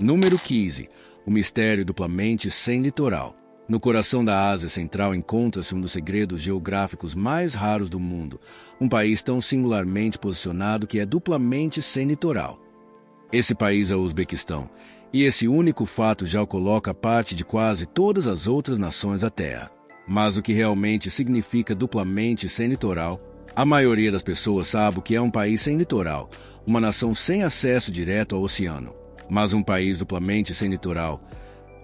Número 15. O mistério duplamente sem litoral. No coração da Ásia Central encontra-se um dos segredos geográficos mais raros do mundo, um país tão singularmente posicionado que é duplamente sem litoral. Esse país é o Uzbequistão, e esse único fato já o coloca à parte de quase todas as outras nações da Terra. Mas o que realmente significa duplamente sem litoral? A maioria das pessoas sabe o que é um país sem litoral, uma nação sem acesso direto ao oceano. Mas um país duplamente sem litoral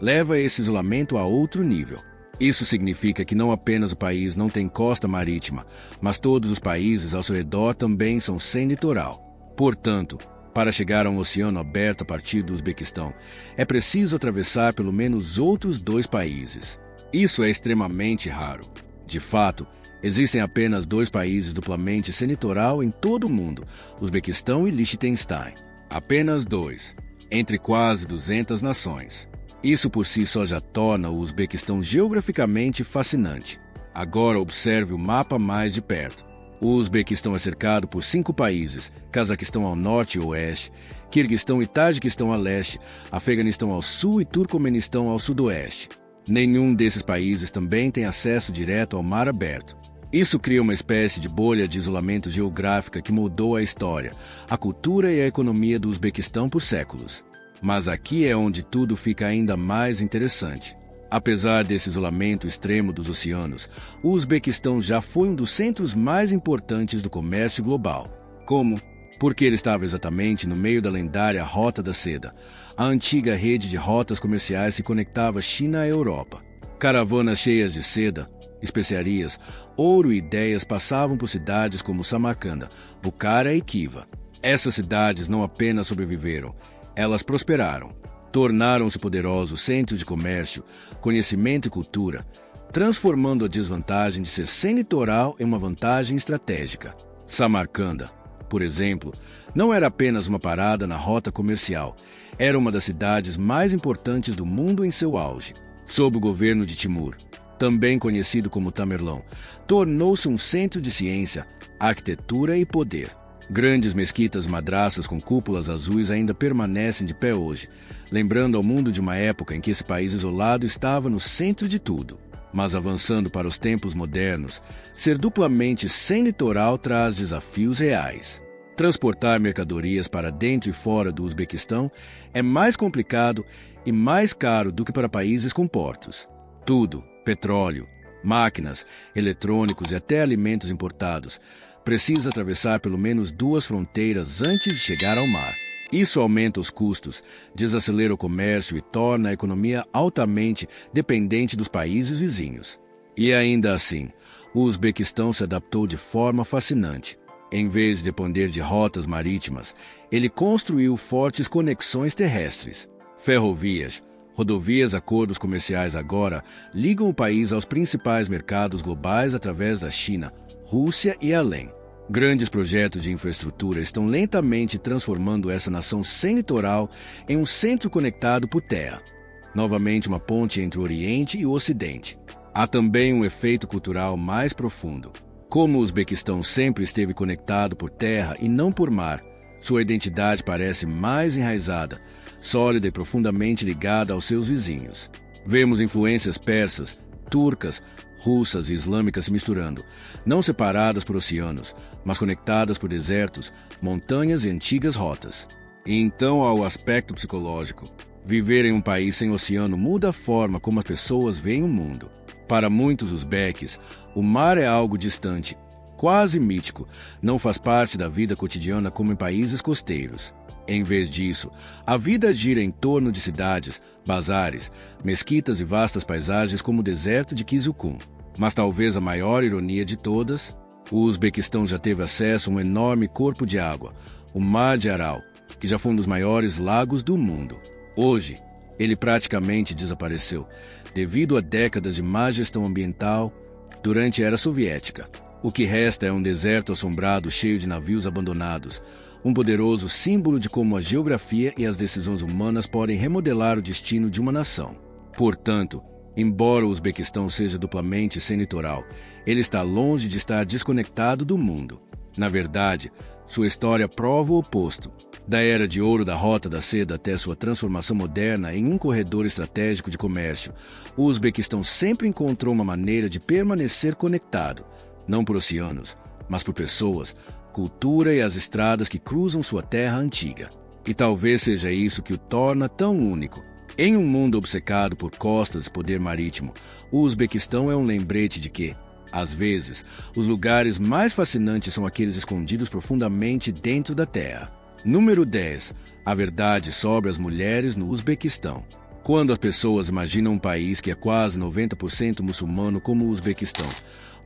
leva esse isolamento a outro nível. Isso significa que não apenas o país não tem costa marítima, mas todos os países ao seu redor também são sem litoral. Portanto, para chegar a um oceano aberto a partir do Uzbequistão, é preciso atravessar pelo menos outros 2 países. Isso é extremamente raro. De fato, existem apenas 2 países duplamente sem litoral em todo o mundo, Uzbequistão e Liechtenstein. Apenas 2, entre quase 200 nações. Isso por si só já torna o Uzbequistão geograficamente fascinante. Agora observe o mapa mais de perto. O Uzbequistão é cercado por 5 países: Cazaquistão ao norte e oeste, Quirguistão e Tajiquistão a leste, Afeganistão ao sul e Turcomenistão ao sudoeste. Nenhum desses países também tem acesso direto ao mar aberto. Isso cria uma espécie de bolha de isolamento geográfica que moldou a história, a cultura e a economia do Uzbequistão por séculos. Mas aqui é onde tudo fica ainda mais interessante. Apesar desse isolamento extremo dos oceanos, o Uzbequistão já foi um dos centros mais importantes do comércio global. Como? Porque ele estava exatamente no meio da lendária Rota da Seda, a antiga rede de rotas comerciais que conectava China à Europa. Caravanas cheias de seda, especiarias, ouro e ideias passavam por cidades como Samarcanda, Bukhara e Khiva. Essas cidades não apenas sobreviveram, elas prosperaram. Tornaram-se poderosos centros de comércio, conhecimento e cultura, transformando a desvantagem de ser sem litoral em uma vantagem estratégica. Samarcanda, por exemplo, não era apenas uma parada na rota comercial, era uma das cidades mais importantes do mundo em seu auge. Sob o governo de Timur, também conhecido como Tamerlão, tornou-se um centro de ciência, arquitetura e poder. Grandes mesquitas madraças com cúpulas azuis ainda permanecem de pé hoje, lembrando ao mundo de uma época em que esse país isolado estava no centro de tudo. Mas avançando para os tempos modernos, ser duplamente sem litoral traz desafios reais. Transportar mercadorias para dentro e fora do Uzbequistão é mais complicado e mais caro do que para países com portos. Tudo, petróleo, máquinas, eletrônicos e até alimentos importados, precisa atravessar pelo menos 2 fronteiras antes de chegar ao mar. Isso aumenta os custos, desacelera o comércio e torna a economia altamente dependente dos países vizinhos. E ainda assim, o Uzbequistão se adaptou de forma fascinante. Em vez de depender de rotas marítimas, ele construiu fortes conexões terrestres. Ferrovias, rodovias e acordos comerciais agora ligam o país aos principais mercados globais através da China, Rússia e além. Grandes projetos de infraestrutura estão lentamente transformando essa nação sem litoral em um centro conectado por terra. Novamente uma ponte entre o Oriente e o Ocidente. Há também um efeito cultural mais profundo. Como o Uzbequistão sempre esteve conectado por terra e não por mar, sua identidade parece mais enraizada, sólida e profundamente ligada aos seus vizinhos. Vemos influências persas, turcas, russas e islâmicas se misturando, não separadas por oceanos, mas conectadas por desertos, montanhas e antigas rotas. E então há o aspecto psicológico. Viver em um país sem oceano muda a forma como as pessoas veem o mundo. Para muitos uzbeques, o mar é algo distante, quase mítico, não faz parte da vida cotidiana como em países costeiros. Em vez disso, a vida gira em torno de cidades, bazares, mesquitas e vastas paisagens como o deserto de Kyzykum. Mas talvez a maior ironia de todas, o Uzbequistão já teve acesso a um enorme corpo de água, o Mar de Aral, que já foi um dos maiores lagos do mundo. Hoje, ele praticamente desapareceu, devido a décadas de má gestão ambiental durante a era soviética. O que resta é um deserto assombrado cheio de navios abandonados, um poderoso símbolo de como a geografia e as decisões humanas podem remodelar o destino de uma nação. Portanto, embora o Uzbequistão seja duplamente sem litoral, ele está longe de estar desconectado do mundo. Na verdade, sua história prova o oposto. Da era de ouro da Rota da Seda até sua transformação moderna em um corredor estratégico de comércio, o Uzbequistão sempre encontrou uma maneira de permanecer conectado, não por oceanos, mas por pessoas, cultura e as estradas que cruzam sua terra antiga. E talvez seja isso que o torna tão único. Em um mundo obcecado por costas e poder marítimo, o Uzbequistão é um lembrete de que, às vezes, os lugares mais fascinantes são aqueles escondidos profundamente dentro da terra. Número 10. A verdade sobre as mulheres no Uzbequistão. Quando as pessoas imaginam um país que é quase 90% muçulmano como o Uzbequistão,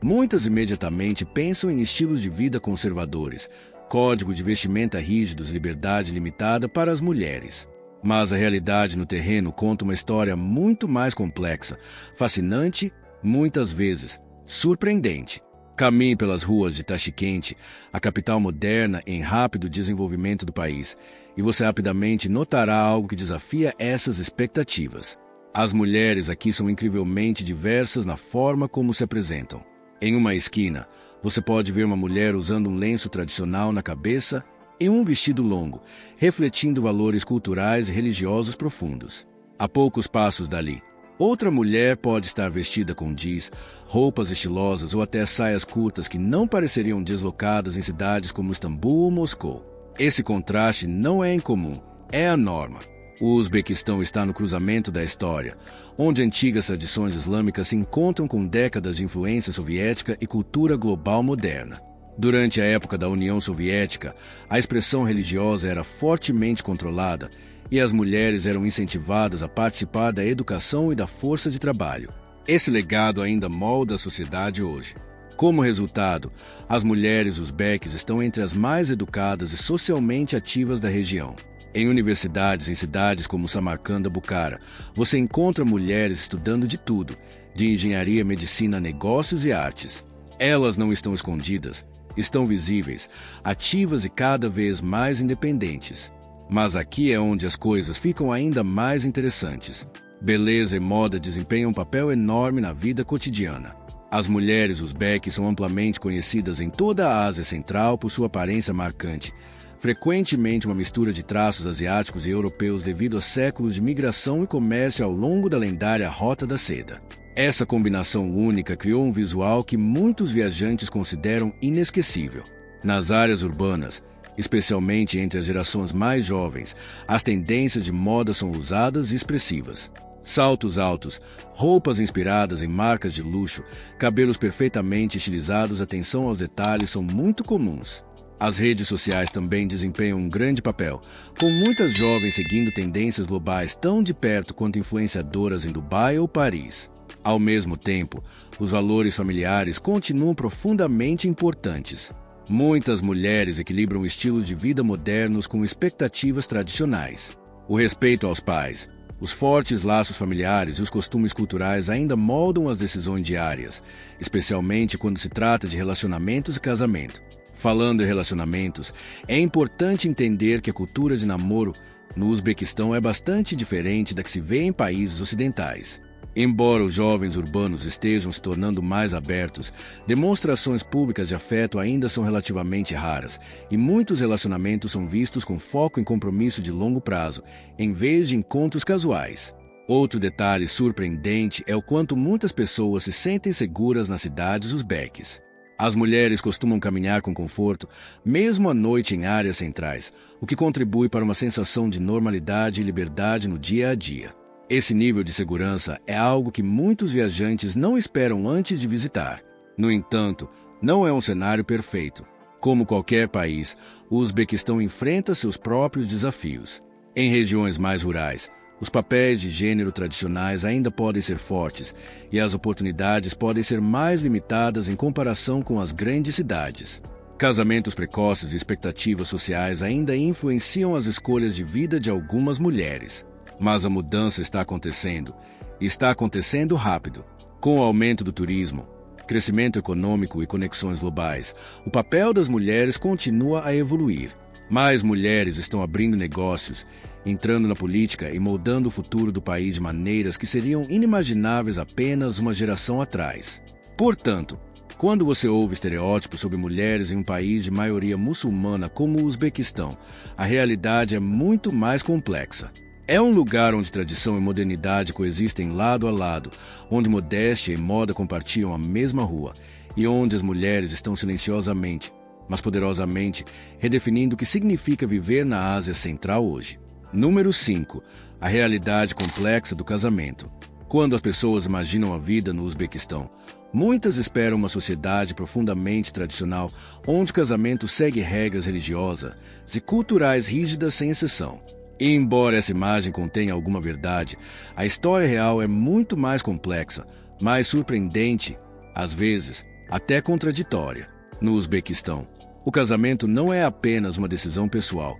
muitas imediatamente pensam em estilos de vida conservadores, código de vestimenta rígidos e liberdade limitada para as mulheres. Mas a realidade no terreno conta uma história muito mais complexa, fascinante, muitas vezes surpreendente. Caminhe pelas ruas de Tashkent, a capital moderna em rápido desenvolvimento do país, e você rapidamente notará algo que desafia essas expectativas. As mulheres aqui são incrivelmente diversas na forma como se apresentam. Em uma esquina, você pode ver uma mulher usando um lenço tradicional na cabeça e um vestido longo, refletindo valores culturais e religiosos profundos. A poucos passos dali, outra mulher pode estar vestida com jeans, roupas estilosas ou até saias curtas que não pareceriam deslocadas em cidades como Istambul ou Moscou. Esse contraste não é incomum, é a norma. O Uzbequistão está no cruzamento da história, onde antigas tradições islâmicas se encontram com décadas de influência soviética e cultura global moderna. Durante a época da União Soviética, a expressão religiosa era fortemente controlada e as mulheres eram incentivadas a participar da educação e da força de trabalho. Esse legado ainda molda a sociedade hoje. Como resultado, as mulheres uzbeques estão entre as mais educadas e socialmente ativas da região. Em universidades em cidades como Samarcanda, Bukhara, você encontra mulheres estudando de tudo, de engenharia, medicina, negócios e artes. Elas não estão escondidas, estão visíveis, ativas e cada vez mais independentes. Mas aqui é onde as coisas ficam ainda mais interessantes. Beleza e moda desempenham um papel enorme na vida cotidiana. As mulheres uzbeques são amplamente conhecidas em toda a Ásia Central por sua aparência marcante, frequentemente uma mistura de traços asiáticos e europeus devido a séculos de migração e comércio ao longo da lendária Rota da Seda. Essa combinação única criou um visual que muitos viajantes consideram inesquecível. Nas áreas urbanas, especialmente entre as gerações mais jovens, as tendências de moda são ousadas e expressivas. Saltos altos, roupas inspiradas em marcas de luxo, cabelos perfeitamente estilizados, atenção aos detalhes são muito comuns. As redes sociais também desempenham um grande papel, com muitas jovens seguindo tendências globais tão de perto quanto influenciadoras em Dubai ou Paris. Ao mesmo tempo, os valores familiares continuam profundamente importantes. Muitas mulheres equilibram estilos de vida modernos com expectativas tradicionais. O respeito aos pais, os fortes laços familiares e os costumes culturais ainda moldam as decisões diárias, especialmente quando se trata de relacionamentos e casamento. Falando em relacionamentos, é importante entender que a cultura de namoro no Uzbequistão é bastante diferente da que se vê em países ocidentais. Embora os jovens urbanos estejam se tornando mais abertos, demonstrações públicas de afeto ainda são relativamente raras, e muitos relacionamentos são vistos com foco em compromisso de longo prazo, em vez de encontros casuais. Outro detalhe surpreendente é o quanto muitas pessoas se sentem seguras nas cidades uzbeques. As mulheres costumam caminhar com conforto, mesmo à noite em áreas centrais, o que contribui para uma sensação de normalidade e liberdade no dia a dia. Esse nível de segurança é algo que muitos viajantes não esperam antes de visitar. No entanto, não é um cenário perfeito. Como qualquer país, o Uzbequistão enfrenta seus próprios desafios. Em regiões mais rurais, os papéis de gênero tradicionais ainda podem ser fortes e as oportunidades podem ser mais limitadas em comparação com as grandes cidades. Casamentos precoces e expectativas sociais ainda influenciam as escolhas de vida de algumas mulheres. Mas a mudança está acontecendo, e está acontecendo rápido. Com o aumento do turismo, crescimento econômico e conexões globais, o papel das mulheres continua a evoluir. Mais mulheres estão abrindo negócios, entrando na política e moldando o futuro do país de maneiras que seriam inimagináveis apenas uma geração atrás. Portanto, Quando você ouve estereótipos sobre mulheres em um país de maioria muçulmana como o Uzbequistão, a realidade é muito mais complexa. É um lugar onde tradição e modernidade coexistem lado a lado, onde modéstia e moda compartilham a mesma rua e onde as mulheres estão silenciosamente, mas poderosamente, redefinindo o que significa viver na Ásia Central hoje. Número 5. A realidade complexa do casamento. Quando as pessoas imaginam a vida no Uzbequistão, muitas esperam uma sociedade profundamente tradicional, onde o casamento segue regras religiosas e culturais rígidas sem exceção. E embora essa imagem contenha alguma verdade, a história real é muito mais complexa, mais surpreendente, às vezes, até contraditória. No Uzbequistão, o casamento não é apenas uma decisão pessoal.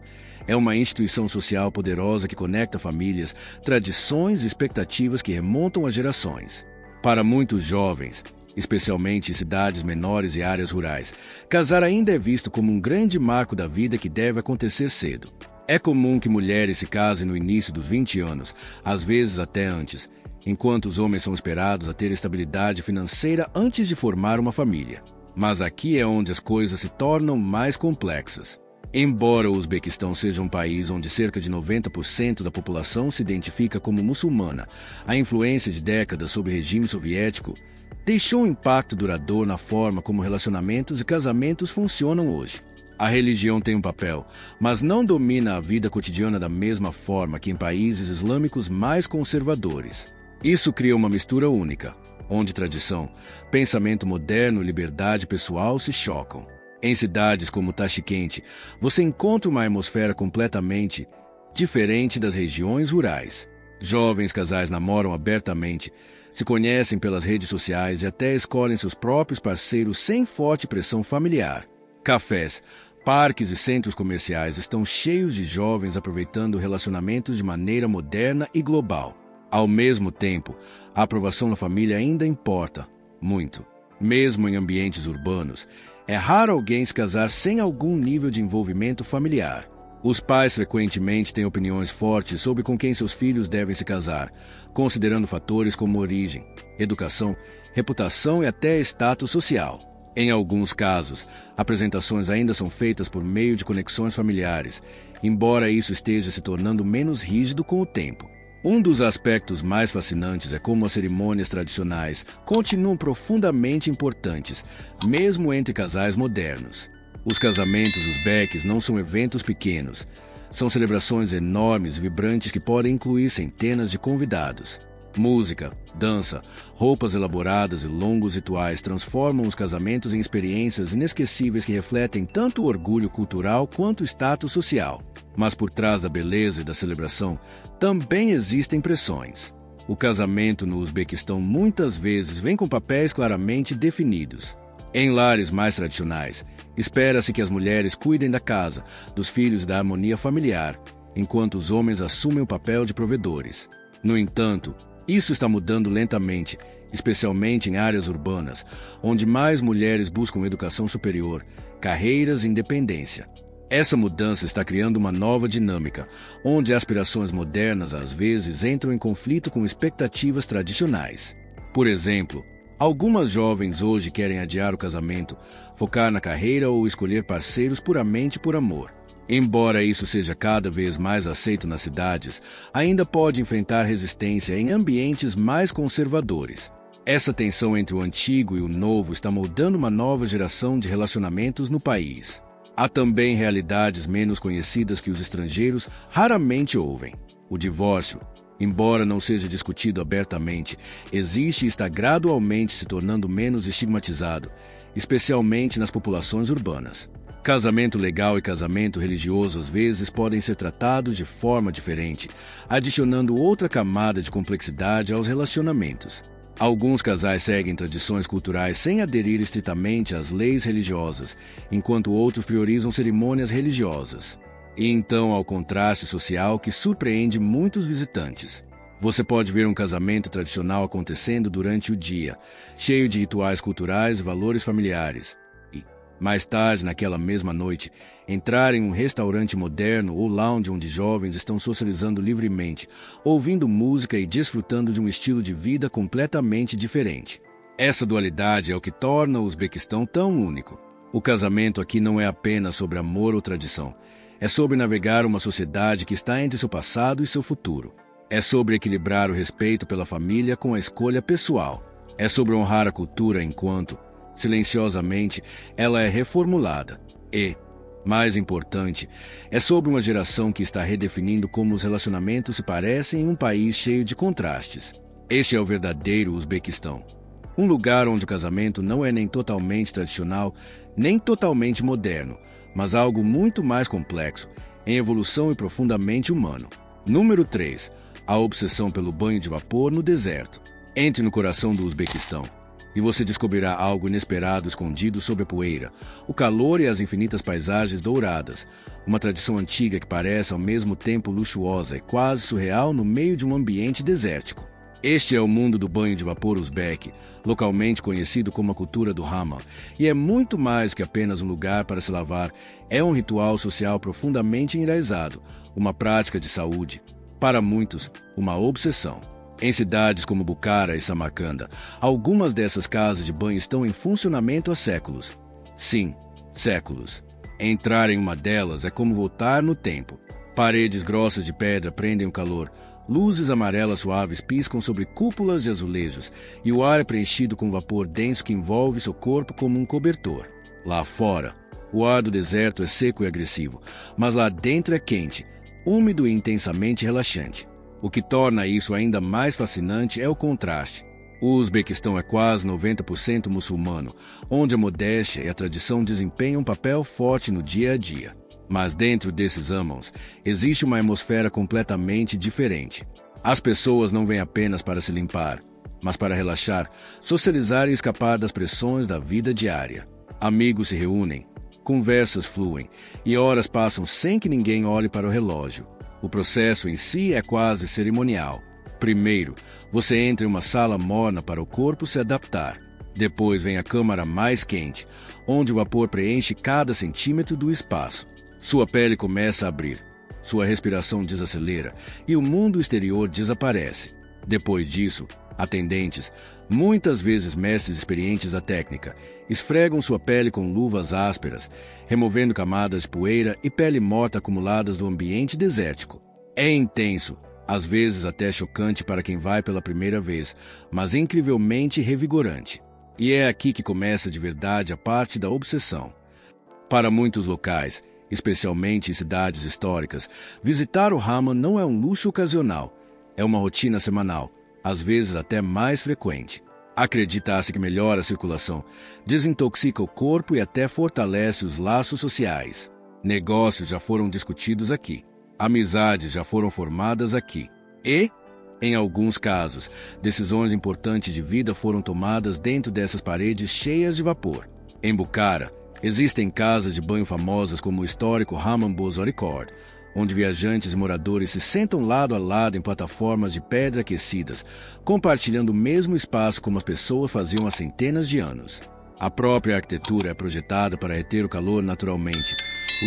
É uma instituição social poderosa que conecta famílias, tradições e expectativas que remontam a gerações. Para muitos jovens, especialmente em cidades menores e áreas rurais, casar ainda é visto como um grande marco da vida que deve acontecer cedo. É comum que mulheres se casem no início dos 20 anos, às vezes até antes, enquanto os homens são esperados a ter estabilidade financeira antes de formar uma família. Mas aqui é onde as coisas se tornam mais complexas. Embora o Uzbequistão seja um país onde cerca de 90% da população se identifica como muçulmana, a influência de décadas sob o regime soviético deixou um impacto duradouro na forma como relacionamentos e casamentos funcionam hoje. A religião tem um papel, mas não domina a vida cotidiana da mesma forma que em países islâmicos mais conservadores. Isso cria uma mistura única, onde tradição, pensamento moderno e liberdade pessoal se chocam. Em cidades como Tashkent, você encontra uma atmosfera completamente diferente das regiões rurais. Jovens casais namoram abertamente, se conhecem pelas redes sociais e até escolhem seus próprios parceiros sem forte pressão familiar. Cafés, parques e centros comerciais estão cheios de jovens aproveitando relacionamentos de maneira moderna e global. Ao mesmo tempo, a aprovação da família ainda importa muito. Mesmo em ambientes urbanos, é raro alguém se casar sem algum nível de envolvimento familiar. Os pais frequentemente têm opiniões fortes sobre com quem seus filhos devem se casar, considerando fatores como origem, educação, reputação e até status social. Em alguns casos, apresentações ainda são feitas por meio de conexões familiares, embora isso esteja se tornando menos rígido com o tempo. Um dos aspectos mais fascinantes é como as cerimônias tradicionais continuam profundamente importantes, mesmo entre casais modernos. Os casamentos uzbeques não são eventos pequenos. São celebrações enormes e vibrantes que podem incluir centenas de convidados. Música, dança, roupas elaboradas e longos rituais transformam os casamentos em experiências inesquecíveis que refletem tanto o orgulho cultural quanto o status social. Mas por trás da beleza e da celebração, também existem pressões. O casamento no Uzbequistão muitas vezes vem com papéis claramente definidos. Em lares mais tradicionais, espera-se que as mulheres cuidem da casa, dos filhos e da harmonia familiar, enquanto os homens assumem o papel de provedores. No entanto, isso está mudando lentamente, especialmente em áreas urbanas, onde mais mulheres buscam educação superior, carreiras e independência. Essa mudança está criando uma nova dinâmica, onde aspirações modernas às vezes entram em conflito com expectativas tradicionais. Por exemplo, algumas jovens hoje querem adiar o casamento, focar na carreira ou escolher parceiros puramente por amor. Embora isso seja cada vez mais aceito nas cidades, ainda pode enfrentar resistência em ambientes mais conservadores. Essa tensão entre o antigo e o novo está moldando uma nova geração de relacionamentos no país. Há também realidades menos conhecidas que os estrangeiros raramente ouvem. O divórcio, embora não seja discutido abertamente, existe e está gradualmente se tornando menos estigmatizado, especialmente nas populações urbanas. Casamento legal e casamento religioso às vezes podem ser tratados de forma diferente, adicionando outra camada de complexidade aos relacionamentos. Alguns casais seguem tradições culturais sem aderir estritamente às leis religiosas, enquanto outros priorizam cerimônias religiosas. E então há o contraste social que surpreende muitos visitantes. Você pode ver um casamento tradicional acontecendo durante o dia, cheio de rituais culturais e valores familiares. E, mais tarde, naquela mesma noite, entrar em um restaurante moderno ou lounge onde jovens estão socializando livremente, ouvindo música e desfrutando de um estilo de vida completamente diferente. Essa dualidade é o que torna o Uzbequistão tão único. O casamento aqui não é apenas sobre amor ou tradição. É sobre navegar uma sociedade que está entre seu passado e seu futuro. É sobre equilibrar o respeito pela família com a escolha pessoal. É sobre honrar a cultura enquanto, silenciosamente, ela é reformulada. E, mais importante, é sobre uma geração que está redefinindo como os relacionamentos se parecem em um país cheio de contrastes. Este é o verdadeiro Uzbequistão. Um lugar onde o casamento não é nem totalmente tradicional, nem totalmente moderno, mas algo muito mais complexo, em evolução e profundamente humano. Número 3. A obsessão pelo banho de vapor no deserto. Entre no coração do Uzbequistão e você descobrirá algo inesperado escondido sob a poeira, o calor e as infinitas paisagens douradas, uma tradição antiga que parece ao mesmo tempo luxuosa e quase surreal no meio de um ambiente desértico. Este é o mundo do banho de vapor uzbeque, localmente conhecido como a cultura do Hammam, e é muito mais que apenas um lugar para se lavar, é um ritual social profundamente enraizado, uma prática de saúde, para muitos, uma obsessão. Em cidades como Bukhara e Samarcanda, algumas dessas casas de banho estão em funcionamento há séculos. Sim, séculos. Entrar em uma delas é como voltar no tempo. Paredes grossas de pedra prendem o calor, luzes amarelas suaves piscam sobre cúpulas de azulejos e o ar é preenchido com vapor denso que envolve seu corpo como um cobertor. Lá fora, o ar do deserto é seco e agressivo, mas lá dentro é quente, úmido e intensamente relaxante. O que torna isso ainda mais fascinante é o contraste. O Uzbequistão é quase 90% muçulmano, onde a modéstia e a tradição desempenham um papel forte no dia a dia. Mas dentro desses hammams, existe uma atmosfera completamente diferente. As pessoas não vêm apenas para se limpar, mas para relaxar, socializar e escapar das pressões da vida diária. Amigos se reúnem, conversas fluem e horas passam sem que ninguém olhe para o relógio. O processo em si é quase cerimonial. Primeiro, você entra em uma sala morna para o corpo se adaptar. Depois vem a câmara mais quente, onde o vapor preenche cada centímetro do espaço. Sua pele começa a abrir, sua respiração desacelera e o mundo exterior desaparece. Depois disso, atendentes, muitas vezes mestres experientes da técnica, esfregam sua pele com luvas ásperas, removendo camadas de poeira e pele morta acumuladas do ambiente desértico. É intenso, às vezes até chocante para quem vai pela primeira vez, mas incrivelmente revigorante. E é aqui que começa de verdade a parte da obsessão. Para muitos locais, especialmente em cidades históricas, visitar o Hammam não é um luxo ocasional, é uma rotina semanal, às vezes até mais frequente. Acredita-se que melhora a circulação, desintoxica o corpo e até fortalece os laços sociais. Negócios já foram discutidos aqui. Amizades já foram formadas aqui. E, em alguns casos, decisões importantes de vida foram tomadas dentro dessas paredes cheias de vapor. Em Bukhara, existem casas de banho famosas como o histórico Hammam Bozorikord, onde viajantes e moradores se sentam lado a lado em plataformas de pedra aquecidas, compartilhando o mesmo espaço como as pessoas faziam há centenas de anos. A própria arquitetura é projetada para reter o calor naturalmente,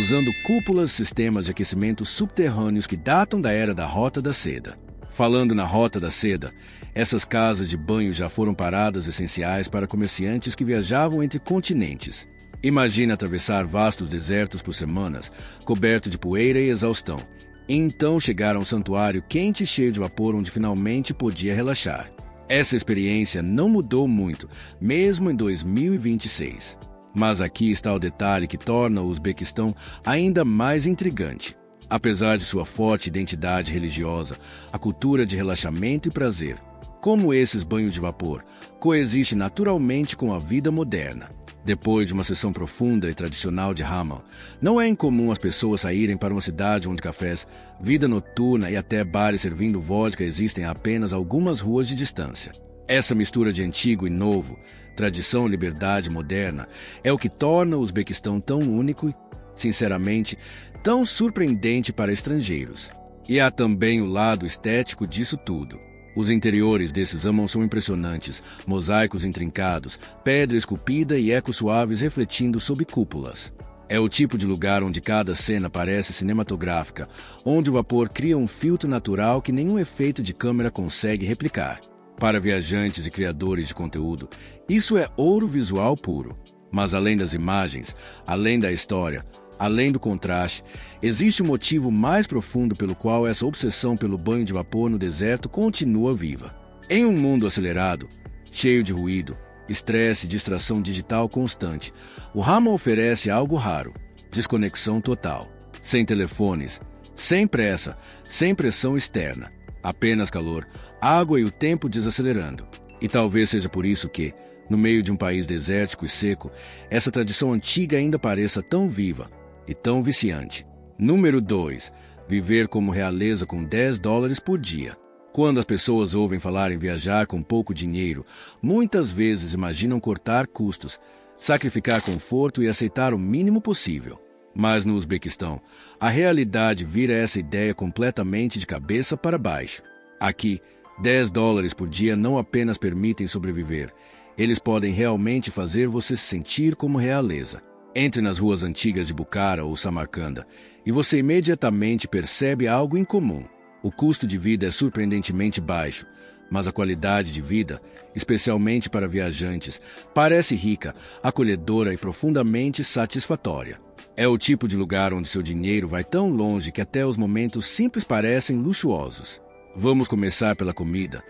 usando cúpulas e sistemas de aquecimento subterrâneos que datam da era da Rota da Seda. Falando na Rota da Seda, essas casas de banho já foram paradas essenciais para comerciantes que viajavam entre continentes. Imagine atravessar vastos desertos por semanas, coberto de poeira e exaustão, e então chegar a um santuário quente e cheio de vapor onde finalmente podia relaxar. Essa experiência não mudou muito, mesmo em 2026. Mas aqui está o detalhe que torna o Uzbequistão ainda mais intrigante. Apesar de sua forte identidade religiosa, a cultura de relaxamento e prazer, como esses banhos de vapor, coexiste naturalmente com a vida moderna. Depois de uma sessão profunda e tradicional de Hammam, não é incomum as pessoas saírem para uma cidade onde cafés, vida noturna e até bares servindo vodka existem a apenas algumas ruas de distância. Essa mistura de antigo e novo, tradição e liberdade moderna, é o que torna o Uzbequistão tão único e, sinceramente, tão surpreendente para estrangeiros. E há também o lado estético disso tudo. Os interiores desses hammams são impressionantes, mosaicos intrincados, pedra esculpida e ecos suaves refletindo sob cúpulas. É o tipo de lugar onde cada cena parece cinematográfica, onde o vapor cria um filtro natural que nenhum efeito de câmera consegue replicar. Para viajantes e criadores de conteúdo, isso é ouro visual puro. Mas além das imagens, além da história, além do contraste, existe um motivo mais profundo pelo qual essa obsessão pelo banho de vapor no deserto continua viva. Em um mundo acelerado, cheio de ruído, estresse e distração digital constante, o Hammam oferece algo raro: desconexão total. Sem telefones, sem pressa, sem pressão externa. Apenas calor, água e o tempo desacelerando. E talvez seja por isso que, no meio de um país desértico e seco, essa tradição antiga ainda pareça tão viva e tão viciante. Número 2. Viver como realeza com $10 por dia. Quando as pessoas ouvem falar em viajar com pouco dinheiro, muitas vezes imaginam cortar custos, sacrificar conforto e aceitar o mínimo possível. Mas no Uzbequistão, a realidade vira essa ideia completamente de cabeça para baixo. Aqui, $10 por dia não apenas permitem sobreviver, eles podem realmente fazer você se sentir como realeza. Entre nas ruas antigas de Bukhara ou Samarcanda e você imediatamente percebe algo incomum. O custo de vida é surpreendentemente baixo, mas a qualidade de vida, especialmente para viajantes, parece rica, acolhedora e profundamente satisfatória. É o tipo de lugar onde seu dinheiro vai tão longe que até os momentos simples parecem luxuosos. Vamos começar pela comida,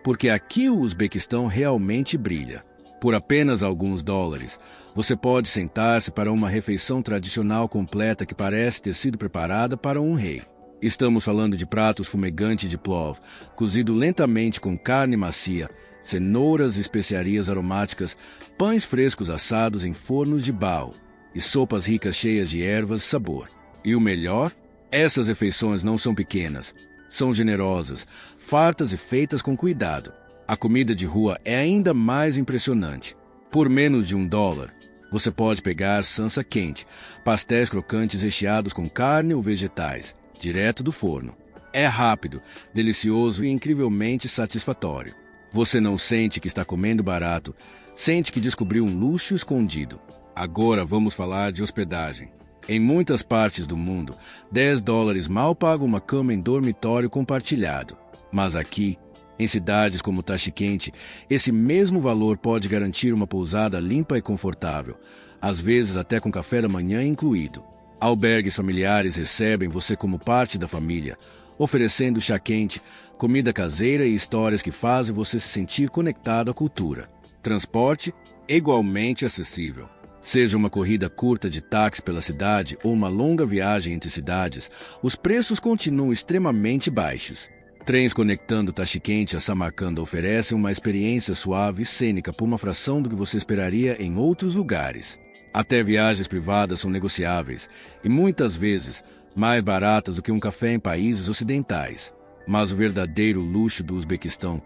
porque aqui o Uzbequistão realmente brilha. Por apenas alguns dólares, você pode sentar-se para uma refeição tradicional completa que parece ter sido preparada para um rei. Estamos falando de pratos fumegantes de plov, cozido lentamente com carne macia, cenouras e especiarias aromáticas, pães frescos assados em fornos de barro e sopas ricas cheias de ervas e sabor. E o melhor? Essas refeições não são pequenas, são generosas, fartas e feitas com cuidado. A comida de rua é ainda mais impressionante. Por menos de $1, você pode pegar sansa quente, pastéis crocantes recheados com carne ou vegetais, direto do forno. É rápido, delicioso e incrivelmente satisfatório. Você não sente que está comendo barato, sente que descobriu um luxo escondido. Agora vamos falar de hospedagem. Em muitas partes do mundo, $10 mal paga uma cama em dormitório compartilhado. Mas aqui, em cidades como Tashkent, esse mesmo valor pode garantir uma pousada limpa e confortável, às vezes até com café da manhã incluído. Albergues familiares recebem você como parte da família, oferecendo chá quente, comida caseira e histórias que fazem você se sentir conectado à cultura. Transporte igualmente acessível. Seja uma corrida curta de táxi pela cidade ou uma longa viagem entre cidades, os preços continuam extremamente baixos. Trens conectando Tashkent a Samarcanda oferecem uma experiência suave e cênica por uma fração do que você esperaria em outros lugares. Até viagens privadas são negociáveis e muitas vezes mais baratas do que um café em países ocidentais. Mas o verdadeiro luxo do Uzbequistão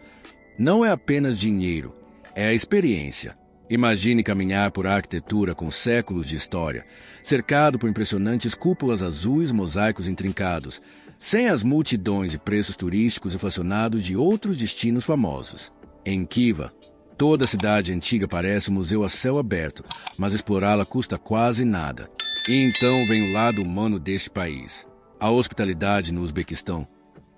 não é apenas dinheiro, é a experiência. Imagine caminhar por arquitetura com séculos de história, cercado por impressionantes cúpulas azuis e mosaicos intrincados, sem as multidões e preços turísticos inflacionados de outros destinos famosos. Em Khiva, toda a cidade antiga parece um museu a céu aberto, mas explorá-la custa quase nada. E então vem o lado humano deste país. A hospitalidade no Uzbequistão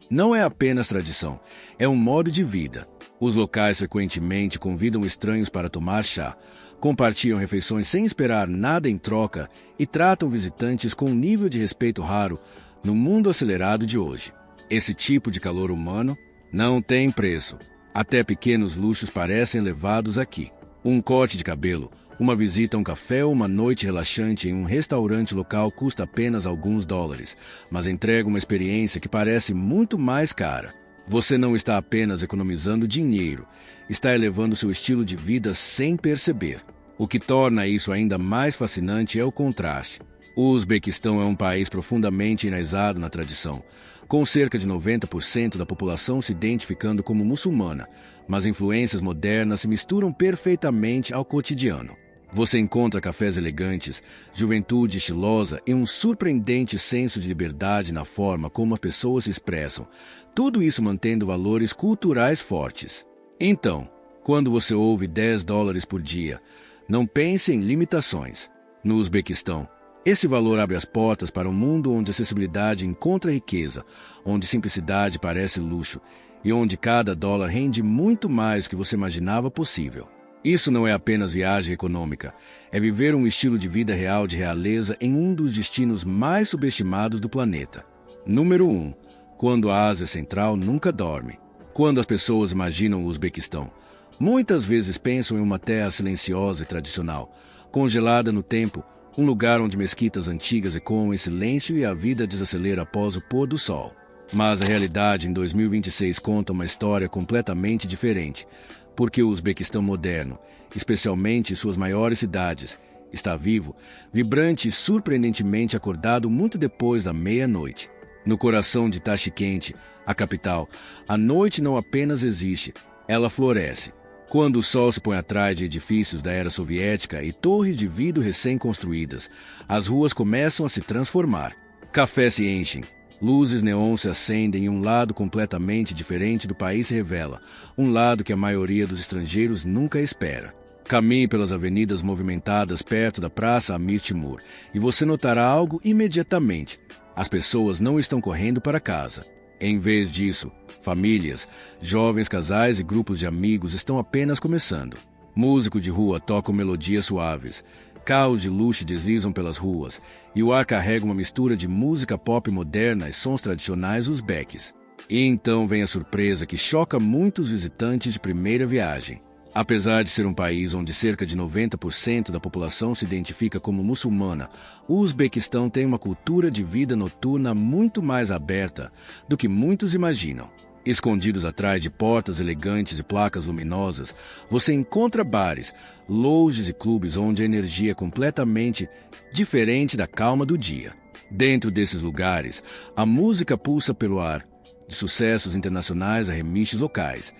não é apenas tradição, é um modo de vida. Os locais frequentemente convidam estranhos para tomar chá, compartilham refeições sem esperar nada em troca e tratam visitantes com um nível de respeito raro no mundo acelerado de hoje. Esse tipo de calor humano não tem preço. Até pequenos luxos parecem elevados aqui. Um corte de cabelo, uma visita a um café ou uma noite relaxante em um restaurante local custa apenas alguns dólares, mas entrega uma experiência que parece muito mais cara. Você não está apenas economizando dinheiro, está elevando seu estilo de vida sem perceber. O que torna isso ainda mais fascinante é o contraste. O Uzbequistão é um país profundamente enraizado na tradição, com cerca de 90% da população se identificando como muçulmana, mas influências modernas se misturam perfeitamente ao cotidiano. Você encontra cafés elegantes, juventude estilosa e um surpreendente senso de liberdade na forma como as pessoas se expressam, tudo isso mantendo valores culturais fortes. Então, quando você ouve $10 por dia, não pense em limitações. No Uzbequistão, esse valor abre as portas para um mundo onde acessibilidade encontra riqueza, onde simplicidade parece luxo e onde cada dólar rende muito mais do que você imaginava possível. Isso não é apenas viagem econômica, é viver um estilo de vida real de realeza em um dos destinos mais subestimados do planeta. Número 1. Quando a Ásia Central nunca dorme. Quando as pessoas imaginam o Uzbequistão, muitas vezes pensam em uma terra silenciosa e tradicional, congelada no tempo, um lugar onde mesquitas antigas ecoam em silêncio e a vida desacelera após o pôr do sol. Mas a realidade em 2026 conta uma história completamente diferente, porque o Uzbequistão moderno, especialmente suas maiores cidades, está vivo, vibrante e surpreendentemente acordado muito depois da meia-noite. No coração de Tashkent, a capital, a noite não apenas existe, ela floresce. Quando o sol se põe atrás de edifícios da era soviética e torres de vidro recém-construídas, as ruas começam a se transformar. Cafés se enchem, luzes neon se acendem e um lado completamente diferente do país se revela, um lado que a maioria dos estrangeiros nunca espera. Caminhe pelas avenidas movimentadas perto da Praça Amir Timur e você notará algo imediatamente. As pessoas não estão correndo para casa. Em vez disso, famílias, jovens casais e grupos de amigos estão apenas começando. Músicos de rua tocam melodias suaves, carros de luxo deslizam pelas ruas, e o ar carrega uma mistura de música pop moderna e sons tradicionais uzbeques. E então vem a surpresa que choca muitos visitantes de primeira viagem. Apesar de ser um país onde cerca de 90% da população se identifica como muçulmana, o Uzbequistão tem uma cultura de vida noturna muito mais aberta do que muitos imaginam. Escondidos atrás de portas elegantes e placas luminosas, você encontra bares, lounges e clubes onde a energia é completamente diferente da calma do dia. Dentro desses lugares, a música pulsa pelo ar, de sucessos internacionais a remixes locais,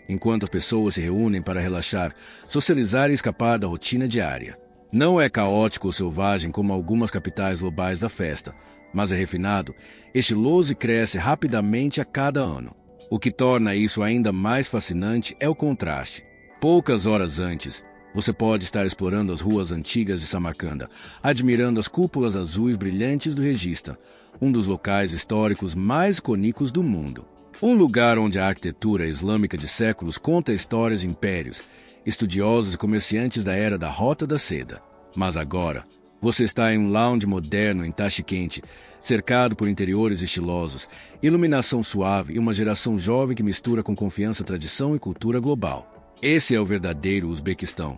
enquanto as pessoas se reúnem para relaxar, socializar e escapar da rotina diária. Não é caótico ou selvagem como algumas capitais globais da festa, mas é refinado, estiloso e cresce rapidamente a cada ano. O que torna isso ainda mais fascinante é o contraste. Poucas horas antes, você pode estar explorando as ruas antigas de Samarcanda, admirando as cúpulas azuis brilhantes do Regista, um dos locais históricos mais icônicos do mundo. Um lugar onde a arquitetura islâmica de séculos conta histórias de impérios, estudiosos e comerciantes da era da Rota da Seda. Mas agora, você está em um lounge moderno em Tashkent, cercado por interiores estilosos, iluminação suave e uma geração jovem que mistura com confiança tradição e cultura global. Esse é o verdadeiro Uzbequistão,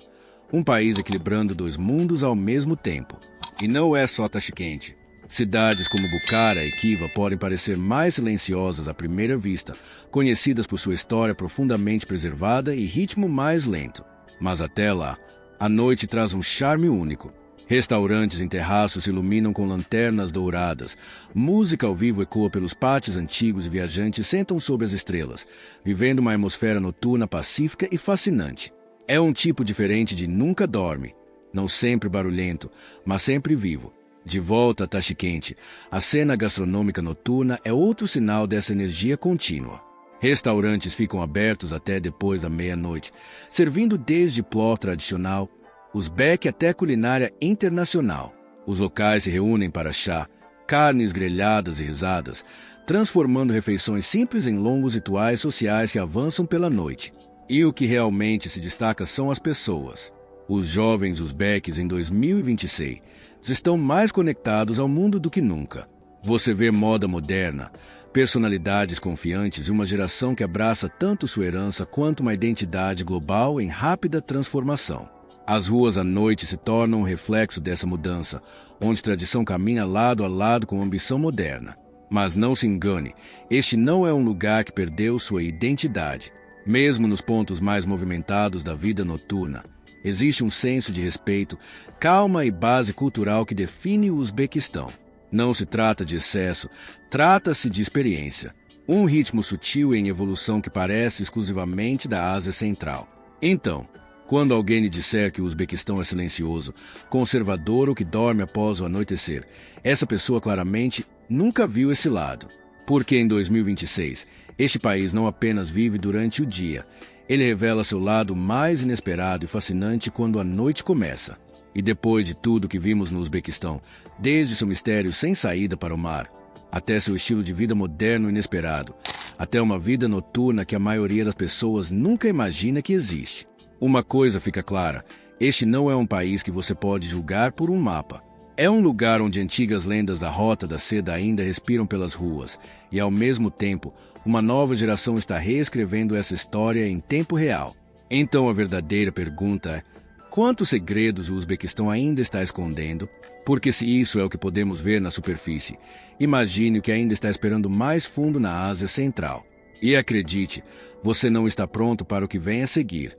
um país equilibrando dois mundos ao mesmo tempo. E não é só Tashkent. Cidades como Bukhara e Khiva podem parecer mais silenciosas à primeira vista, conhecidas por sua história profundamente preservada e ritmo mais lento. Mas até lá, a noite traz um charme único. Restaurantes em terraços se iluminam com lanternas douradas, música ao vivo ecoa pelos pátios antigos e viajantes sentam sob as estrelas, vivendo uma atmosfera noturna pacífica e fascinante. É um tipo diferente de nunca dorme, não sempre barulhento, mas sempre vivo. De volta a Tashkent, a cena gastronômica noturna é outro sinal dessa energia contínua. Restaurantes ficam abertos até depois da meia-noite, servindo desde plov tradicional, uzbek até culinária internacional. Os locais se reúnem para chá, carnes grelhadas e risadas, transformando refeições simples em longos rituais sociais que avançam pela noite. E o que realmente se destaca são as pessoas. Os jovens uzbeques em 2026 estão mais conectados ao mundo do que nunca. Você vê moda moderna, personalidades confiantes e uma geração que abraça tanto sua herança quanto uma identidade global em rápida transformação. As ruas à noite se tornam um reflexo dessa mudança, onde tradição caminha lado a lado com ambição moderna. Mas não se engane, este não é um lugar que perdeu sua identidade. Mesmo nos pontos mais movimentados da vida noturna, existe um senso de respeito, calma e base cultural que define o Uzbequistão. Não se trata de excesso, trata-se de experiência. Um ritmo sutil em evolução que parece exclusivamente da Ásia Central. Então, quando alguém lhe disser que o Uzbequistão é silencioso, conservador ou que dorme após o anoitecer, essa pessoa claramente nunca viu esse lado. Porque em 2026, este país não apenas vive durante o dia, ele revela seu lado mais inesperado e fascinante quando a noite começa. E depois de tudo que vimos no Uzbequistão, desde seu mistério sem saída para o mar, até seu estilo de vida moderno e inesperado, até uma vida noturna que a maioria das pessoas nunca imagina que existe. Uma coisa fica clara: este não é um país que você pode julgar por um mapa. É um lugar onde antigas lendas da Rota da Seda ainda respiram pelas ruas, e ao mesmo tempo, uma nova geração está reescrevendo essa história em tempo real. Então a verdadeira pergunta é: quantos segredos o Uzbequistão ainda está escondendo? Porque se isso é o que podemos ver na superfície, imagine o que ainda está esperando mais fundo na Ásia Central. E acredite, você não está pronto para o que vem a seguir.